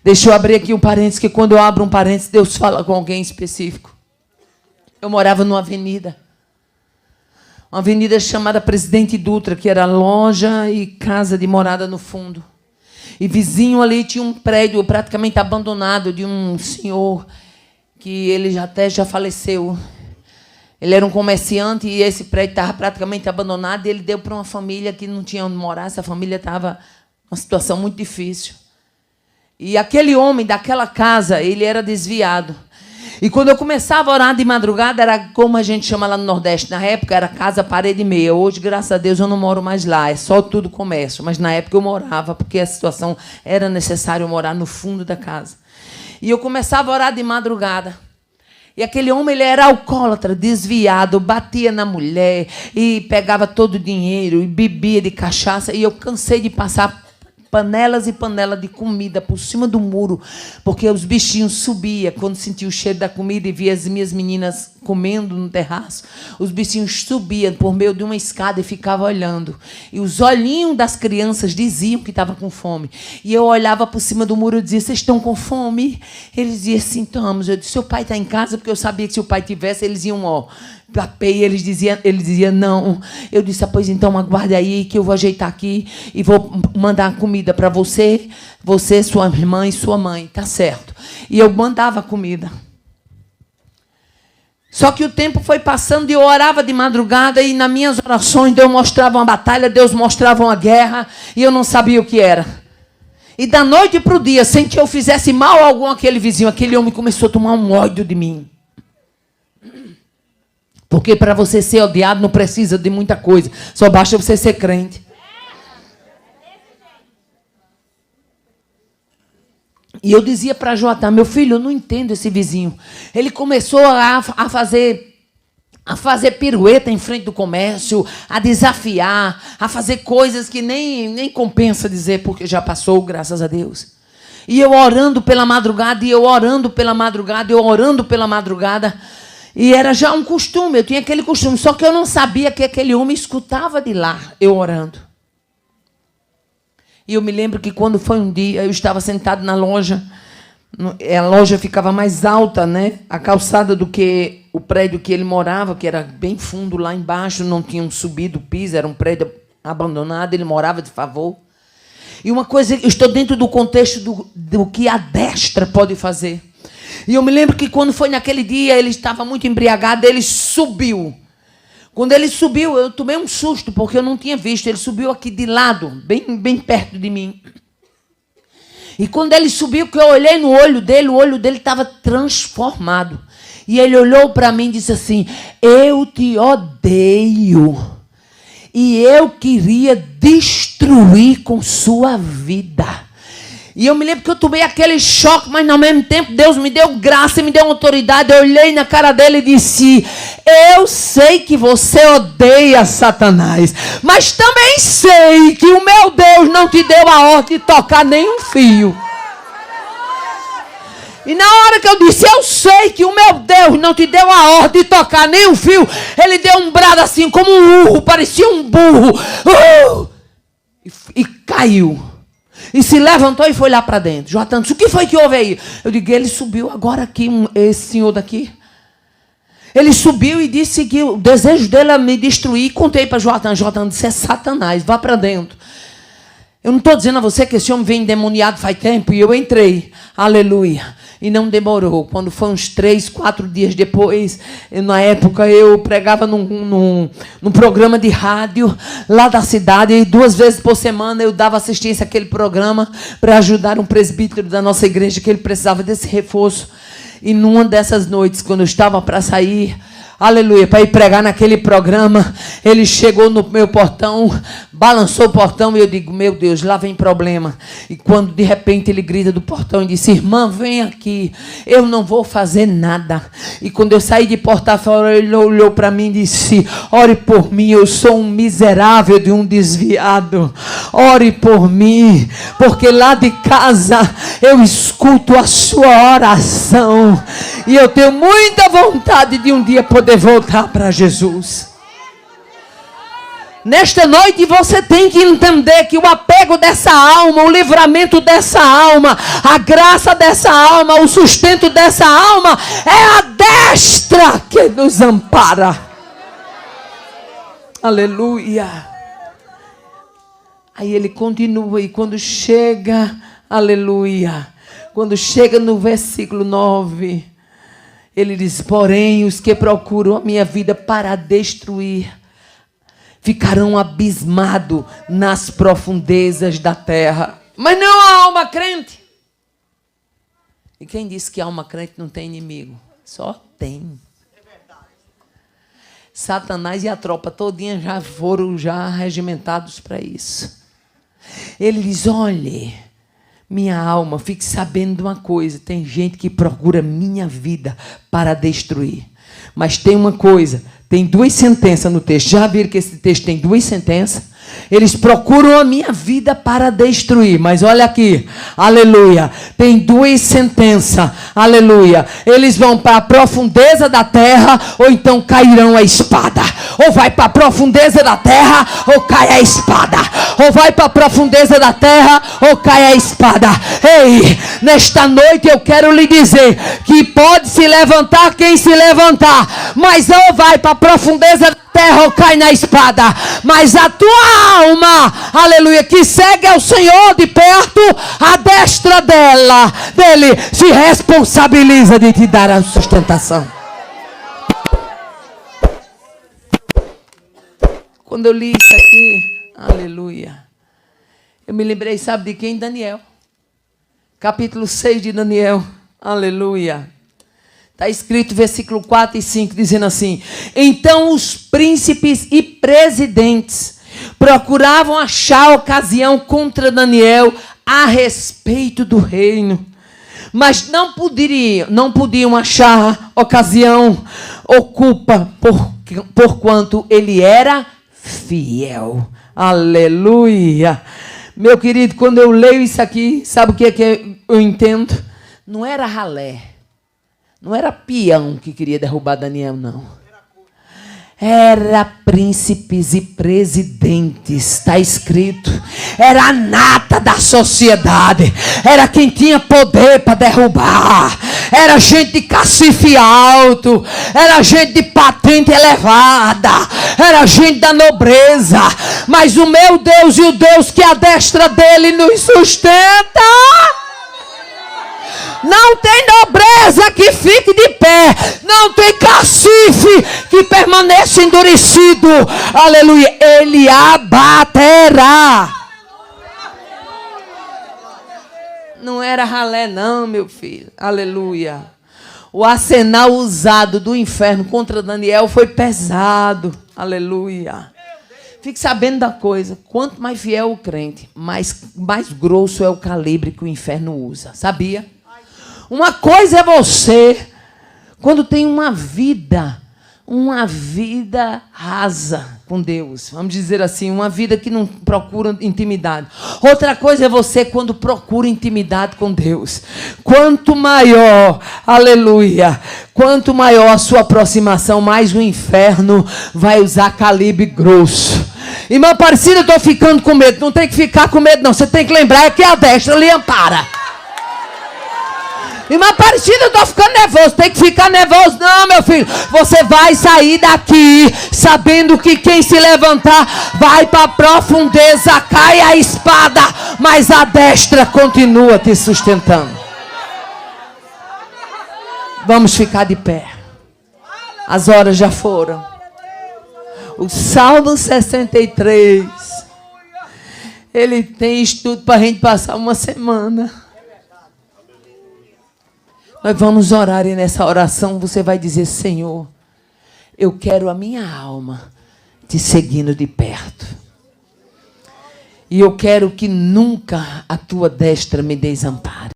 Deixa eu abrir aqui um parênteses, que quando eu abro um parênteses, Deus fala com alguém específico. Eu morava numa avenida. Uma avenida chamada Presidente Dutra, que era loja e casa de morada no fundo. E vizinho ali tinha um prédio praticamente abandonado de um senhor que ele já faleceu. Ele era um comerciante e esse prédio estava praticamente abandonado e ele deu para uma família que não tinha onde morar. Essa família estava numa situação muito difícil. E aquele homem daquela casa, ele era desviado. E quando eu começava a orar de madrugada, era como a gente chama lá no Nordeste. Na época era casa, parede e meia. Hoje, graças a Deus, eu não moro mais lá. É só tudo comércio. Mas na época eu morava, porque a situação era necessário morar no fundo da casa. E eu começava a orar de madrugada. E aquele homem, ele era alcoólatra, desviado, batia na mulher e pegava todo o dinheiro e bebia de cachaça. E eu cansei de passar panelas e panelas de comida por cima do muro, porque os bichinhos subiam quando sentia o cheiro da comida e via as minhas meninas comendo no terraço. Os bichinhos subiam por meio de uma escada e ficavam olhando. E os olhinhos das crianças diziam que estavam com fome. E eu olhava por cima do muro e dizia: vocês estão com fome? Eles diziam: sim, estamos. Eu disse: seu pai está em casa? Porque eu sabia que se o pai tivesse, eles iam, e ele dizia não. Eu disse: pois então aguarde aí que eu vou ajeitar aqui e vou mandar a comida para você, sua irmã e sua mãe. Tá certo. E eu mandava a comida. Só que o tempo foi passando e eu orava de madrugada e nas minhas orações Deus mostrava uma batalha, Deus mostrava uma guerra e eu não sabia o que era. E da noite para o dia, sem que eu fizesse mal algum àquele vizinho, aquele homem começou a tomar um ódio de mim. Porque para você ser odiado não precisa de muita coisa. Só basta você ser crente. E eu dizia para Joatã: meu filho, eu não entendo esse vizinho. Ele começou a fazer pirueta em frente do comércio, a desafiar, a fazer coisas que nem compensa dizer, porque já passou, graças a Deus. E eu orando pela madrugada, E era já um costume, eu tinha aquele costume. Só que eu não sabia que aquele homem escutava de lá, eu orando. E eu me lembro que quando foi um dia, eu estava sentado na loja. A loja ficava mais alta, né? A calçada do que o prédio que ele morava, que era bem fundo lá embaixo, não tinham subido o piso, era um prédio abandonado, ele morava de favor. E uma coisa, eu estou dentro do contexto do que a destra pode fazer. E eu me lembro que quando foi naquele dia, ele estava muito embriagado, ele subiu. Quando ele subiu, eu tomei um susto, porque eu não tinha visto. Ele subiu aqui de lado, bem perto de mim. E quando ele subiu, que eu olhei no olho dele estava transformado. E ele olhou para mim e disse assim: eu te odeio. E eu queria destruir com sua vida. E eu me lembro que eu tomei aquele choque, mas ao mesmo tempo Deus me deu graça e me deu autoridade. Eu olhei na cara dele e disse: eu sei que você odeia Satanás, mas também sei que o meu Deus não te deu a ordem de tocar nenhum fio. E na hora que eu disse: eu sei que o meu Deus não te deu a ordem de tocar nenhum fio, ele deu um brado assim, como um urro, parecia um burro. E caiu. E se levantou e foi lá para dentro. Joatã disse: o que foi que houve aí? Eu digo: ele subiu agora aqui, esse senhor daqui. Ele subiu e disse que o desejo dele era me destruir. Contei para Joatã. Joatã disse: é Satanás, vá para dentro. Eu não estou dizendo a você que esse homem vem endemoniado faz tempo. E eu entrei. Aleluia. E não demorou. Quando foi uns 3, 4 dias depois, na época eu pregava num programa de rádio lá da cidade. E 2 vezes por semana eu dava assistência àquele programa para ajudar um presbítero da nossa igreja que ele precisava desse reforço. E numa dessas noites, quando eu estava para sair, aleluia, para ir pregar naquele programa, ele chegou no meu portão, balançou o portão e eu digo: meu Deus, lá vem problema. E quando de repente ele grita do portão e disse: irmã, vem aqui, eu não vou fazer nada. E quando eu saí de porta fora, ele olhou para mim e disse: ore por mim, eu sou um miserável de um desviado. Ore por mim, porque lá de casa eu escuto a sua oração e eu tenho muita vontade de um dia poder voltar para Jesus. Nesta noite você tem que entender que o apego dessa alma, o livramento dessa alma, a graça dessa alma, o sustento dessa alma é a destra que nos ampara. Aleluia. Aí ele continua e quando chega, aleluia, quando chega no versículo 9, ele diz: porém os que procuram a minha vida para destruir ficarão abismados nas profundezas da terra. Mas não a alma crente. E quem disse que a alma crente não tem inimigo? Só tem. Satanás e a tropa todinha já foram regimentados para isso. Ele diz: olhe, minha alma, fique sabendo de uma coisa. Tem gente que procura minha vida para destruir. Mas tem uma coisa, tem duas sentenças no texto. Já viram que esse texto tem duas sentenças? Eles procuram a minha vida para destruir. Mas olha aqui, aleluia, tem duas sentenças, aleluia. Eles vão para a profundeza da terra, ou então cairão a espada. Ou vai para a profundeza da terra, ou cai a espada. Ou vai para a profundeza da terra, ou cai a espada. Ei, nesta noite eu quero lhe dizer que pode se levantar quem se levantar, mas ou vai para a profundeza da terra ou cai na espada. Mas a tua alma, aleluia, que segue ao Senhor de perto, a destra dele se responsabiliza de te dar a sustentação. Quando eu li isso aqui, aleluia, eu me lembrei, sabe de quem? Daniel. Capítulo 6 de Daniel, aleluia. Está escrito versículo 4 e 5, dizendo assim: então os príncipes e presidentes procuravam achar ocasião contra Daniel a respeito do reino, mas não podiam achar ocasião ou culpa, porquanto ele era fiel. Aleluia. Meu querido, quando eu leio isso aqui, sabe o que é que eu entendo? Não era ralé, não era peão que queria derrubar Daniel, não. Era príncipes e presidentes, está escrito. Era a nata da sociedade. Era quem tinha poder para derrubar. Era gente de cacife alto. Era gente de patente elevada. Era gente da nobreza. Mas o meu Deus e o Deus que a destra dele nos sustenta, não tem nobreza que fique de pé. Não tem cacife que permaneça endurecido. Aleluia. Ele abaterá. Não era ralé não, meu filho. Aleluia. O arsenal usado do inferno contra Daniel foi pesado. Aleluia. Fique sabendo da coisa. Quanto mais fiel o crente, mais grosso é o calibre que o inferno usa. Sabia? Uma coisa é você, quando tem uma vida rasa com Deus, vamos dizer assim, uma vida que não procura intimidade. Outra coisa é você quando procura intimidade com Deus. Quanto maior, aleluia, quanto maior a sua aproximação, mais o inferno vai usar calibre grosso. Irmã Aparecida, eu estou ficando com medo. Não tem que ficar com medo não, você tem que lembrar que a destra lhe ampara. Irmã Aparecida, eu estou ficando nervoso. Tem que ficar nervoso não, meu filho. Você vai sair daqui sabendo que quem se levantar vai para a profundeza, cai a espada, mas a destra continua te sustentando. Vamos ficar de pé. As horas já foram. O Salmo 63, ele tem estudo para a gente passar uma semana. Nós vamos orar e nessa oração você vai dizer: Senhor, eu quero a minha alma te seguindo de perto. E eu quero que nunca a tua destra me desampare.